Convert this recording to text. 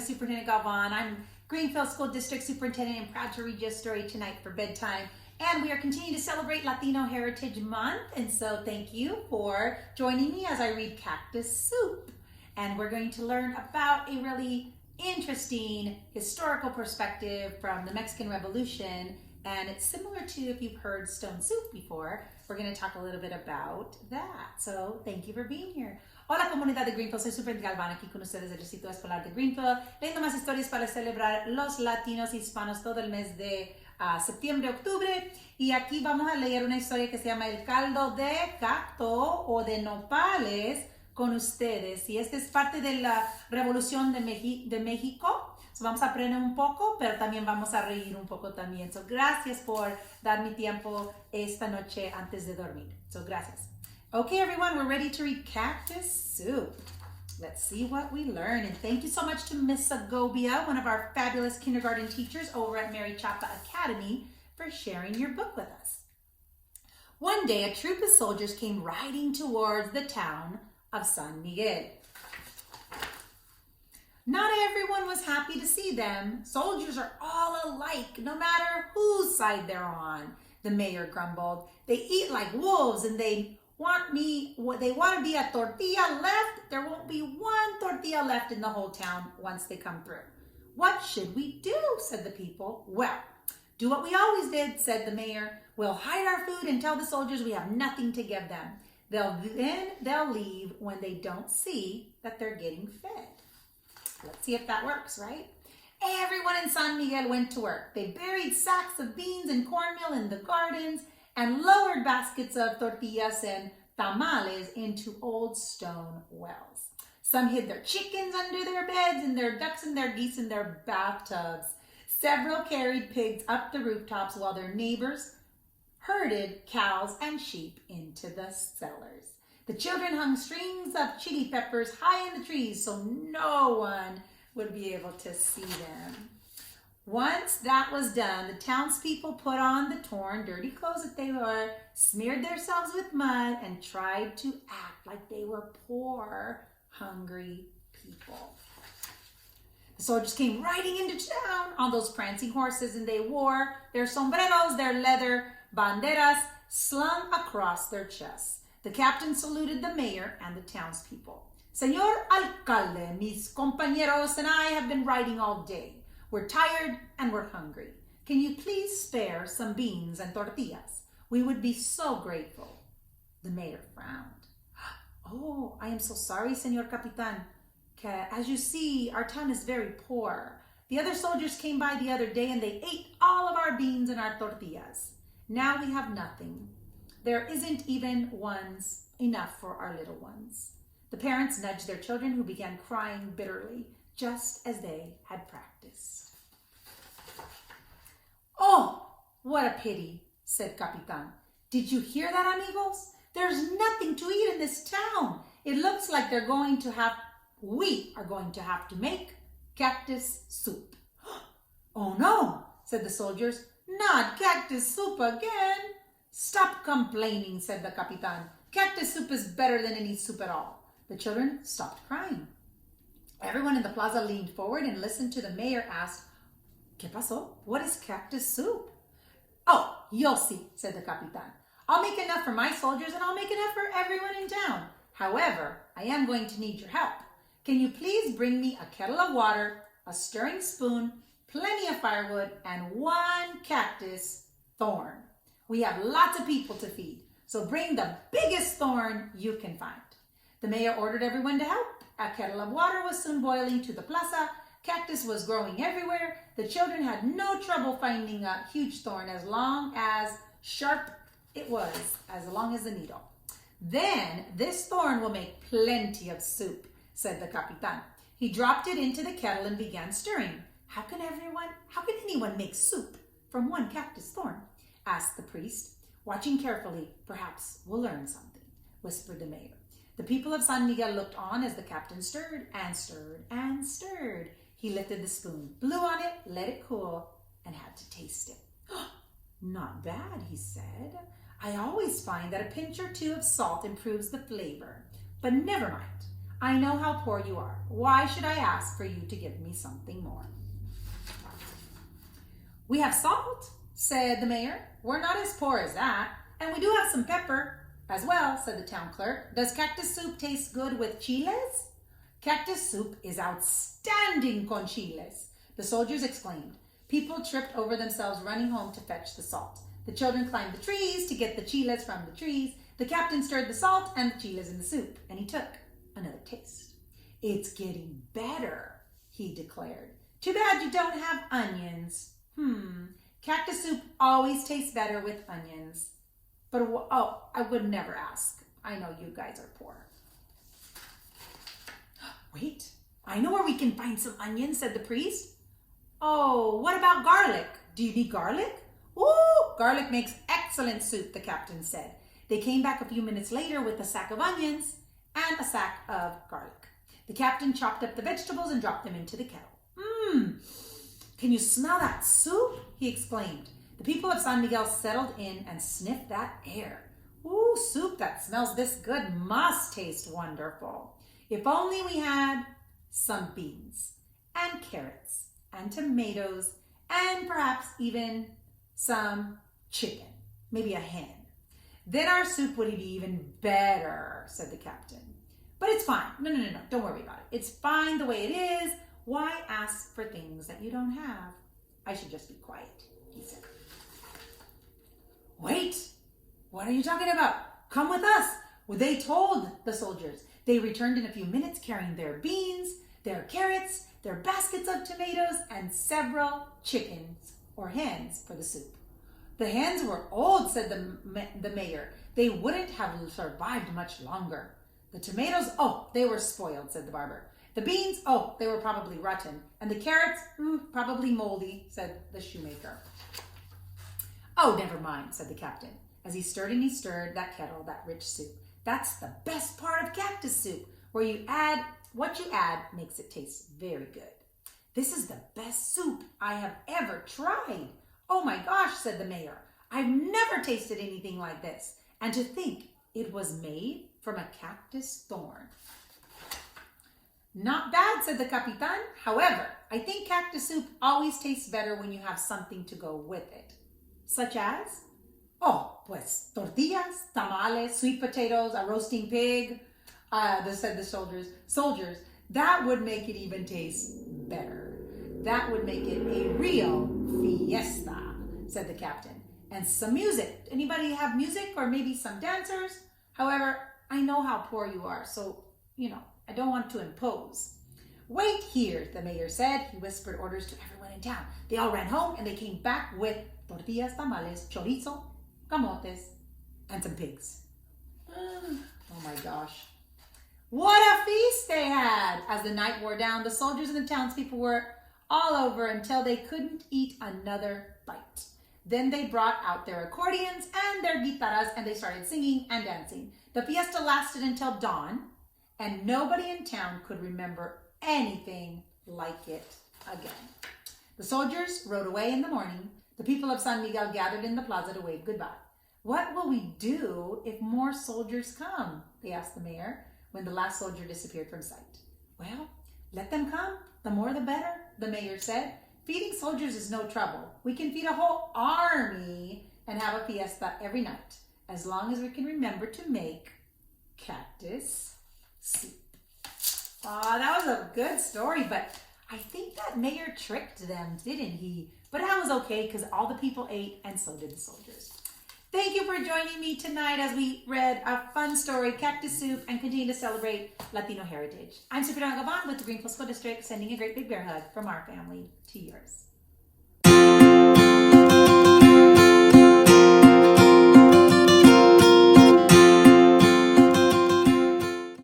with Superintendent Galvan. I'm Greenfield School District Superintendent and proud to read you a story tonight for bedtime. And we are continuing to celebrate Latino Heritage Month. And so thank you for joining me as I read Cactus Soup. And we're going to learn about a really interesting historical perspective from the Mexican Revolution. And it's similar to if you've heard stone soup before. We're going to talk a little bit about that. So thank you for being here. Hola comunidad de Greenfield, soy Superintendent Galvan aquí con ustedes del Distrito Escolar de Greenfield, leyendo más historias para celebrar los latinos hispanos todo el mes de septiembre, octubre. Y aquí vamos a leer una historia que se llama El caldo de cacto o de nopales con ustedes. Y esta es parte de la Revolución de México. So vamos a aprender un poco, pero también vamos a reír un poco también. So gracias por dar mi tiempo esta noche antes de dormir. So gracias. Okay, everyone, we're ready to read Cactus Soup. Let's see what we learn. And thank you so much to Miss Segovia, one of our fabulous kindergarten teachers over at Mary Chapa Academy, for sharing your book with us. One day, a troop of soldiers came riding towards the town of San Miguel. Not everyone was happy to see them. Soldiers are all alike, no matter whose side they're on, the mayor grumbled. They eat like wolves and they want to be a tortilla left. There won't be one tortilla left in the whole town once they come through. What should we do? Said the people. Well, do what we always did, said the mayor. We'll hide our food and tell the soldiers we have nothing to give them. They'll leave when they don't see that they're getting fed. Let's see if that works, right? Everyone in San Miguel went to work. They buried sacks of beans and cornmeal in the gardens and lowered baskets of tortillas and tamales into old stone wells. Some hid their chickens under their beds and their ducks and their geese in their bathtubs. Several carried pigs up the rooftops while their neighbors herded cows and sheep into the cellars. The children hung strings of chili peppers high in the trees so no one would be able to see them. Once that was done, the townspeople put on the torn, dirty clothes that they wore, smeared themselves with mud, and tried to act like they were poor, hungry people. The soldiers came riding into town on those prancing horses, and they wore their sombreros, their leather banderas, slung across their chests. The captain saluted the mayor and the townspeople. Señor Alcalde, mis compañeros and I have been riding all day. We're tired and we're hungry. Can you please spare some beans and tortillas? We would be so grateful. The mayor frowned. Oh, I am so sorry, Señor Capitan. As you see, our town is very poor. The other soldiers came by the other day and they ate all of our beans and our tortillas. Now we have nothing. There isn't even ones enough for our little ones. The parents nudged their children who began crying bitterly, just as they had practiced. Oh, what a pity, said Capitan. Did you hear that, amigos? There's nothing to eat in this town. It looks like we are going to have to make cactus soup. Oh no, said the soldiers. Not cactus soup again. Stop complaining, said the Capitan. Cactus soup is better than any soup at all. The children stopped crying. Everyone in the plaza leaned forward and listened to the mayor ask, ¿Qué pasó? What is cactus soup? Oh, you'll see, said the Capitan. I'll make enough for my soldiers and I'll make enough for everyone in town. However, I am going to need your help. Can you please bring me a kettle of water, a stirring spoon, plenty of firewood, and one cactus thorn? We have lots of people to feed, so bring the biggest thorn you can find. The mayor ordered everyone to help. A kettle of water was soon boiling to the plaza. Cactus was growing everywhere. The children had no trouble finding a huge thorn as long as sharp it was, as long as a needle. Then this thorn will make plenty of soup, said the Capitan. He dropped it into the kettle and began stirring. How can anyone make soup from one cactus thorn? Asked the priest. Watching carefully, perhaps we'll learn something, whispered the mayor. The people of San Miguel looked on as the captain stirred and stirred and stirred. He lifted the spoon, blew on it, let it cool, and had to taste it. Not bad, he said. I always find that a pinch or two of salt improves the flavor. But never mind. I know how poor you are. Why should I ask for you to give me something more? We have salt, said the mayor. We're not as poor as that. And we do have some pepper as well, said the town clerk. Does cactus soup taste good with chiles? Cactus soup is outstanding con chiles, the soldiers exclaimed. People tripped over themselves running home to fetch the salt. The children climbed the trees to get the chiles from the trees. The captain stirred the salt and the chiles in the soup, and he took another taste. It's getting better, he declared. Too bad you don't have onions. Cactus soup always tastes better with onions. But, I would never ask. I know you guys are poor. Wait, I know where we can find some onions, said the priest. Oh, what about garlic? Do you need garlic? Ooh, garlic makes excellent soup, the captain said. They came back a few minutes later with a sack of onions and a sack of garlic. The captain chopped up the vegetables and dropped them into the kettle. Can you smell that soup? He exclaimed. The people of San Miguel settled in and sniffed that air. Ooh, soup that smells this good must taste wonderful. If only we had some beans and carrots and tomatoes and perhaps even some chicken, maybe a hen. Then our soup would be even better, said the captain. But it's fine. No, don't worry about it. It's fine the way it is. Why ask for things that you don't have? I should just be quiet, he said. Wait, what are you talking about? Come with us. Well, they told the soldiers. They returned in a few minutes carrying their beans, their carrots, their baskets of tomatoes, and several chickens or hens for the soup. The hens were old, said the mayor. They wouldn't have survived much longer. The tomatoes, they were spoiled, said the barber. The beans, they were probably rotten. And the carrots, probably moldy, said the shoemaker. Oh, never mind, said the captain, as he stirred that kettle, that rich soup. That's the best part of cactus soup, where what you add makes it taste very good. This is the best soup I have ever tried. Oh my gosh, said the mayor. I've never tasted anything like this. And to think it was made from a cactus thorn. Not bad, said the Capitan. However, I think cactus soup always tastes better when you have something to go with it. Such as? Pues tortillas, tamales, sweet potatoes, a roasting pig, said the soldiers. Soldiers, that would make it even taste better. That would make it a real fiesta, said the captain. And some music. Anybody have music or maybe some dancers? However, I know how poor you are, so, I don't want to impose. Wait here, the mayor said. He whispered orders to everyone in town. They all ran home and they came back with tortillas, tamales, chorizo, camotes, and some pigs. Oh my gosh. What a feast they had! As the night wore down, the soldiers and the townspeople were all over until they couldn't eat another bite. Then they brought out their accordions and their guitarras and they started singing and dancing. The fiesta lasted until dawn, and nobody in town could remember anything like it again. The soldiers rode away in the morning. The people of San Miguel gathered in the plaza to wave goodbye. What will we do if more soldiers come? They asked the mayor when the last soldier disappeared from sight. Well, let them come. The more the better, the mayor said. Feeding soldiers is no trouble. We can feed a whole army and have a fiesta every night, as long as we can remember to make cactus soup. That was a good story, but I think that mayor tricked them, didn't he? But that was okay because all the people ate and so did the soldiers. Thank you for joining me tonight as we read a fun story, Cactus Soup, and continue to celebrate Latino heritage. I'm Superintendent Galvan with the Greenfield School District, sending a great big bear hug from our family to yours.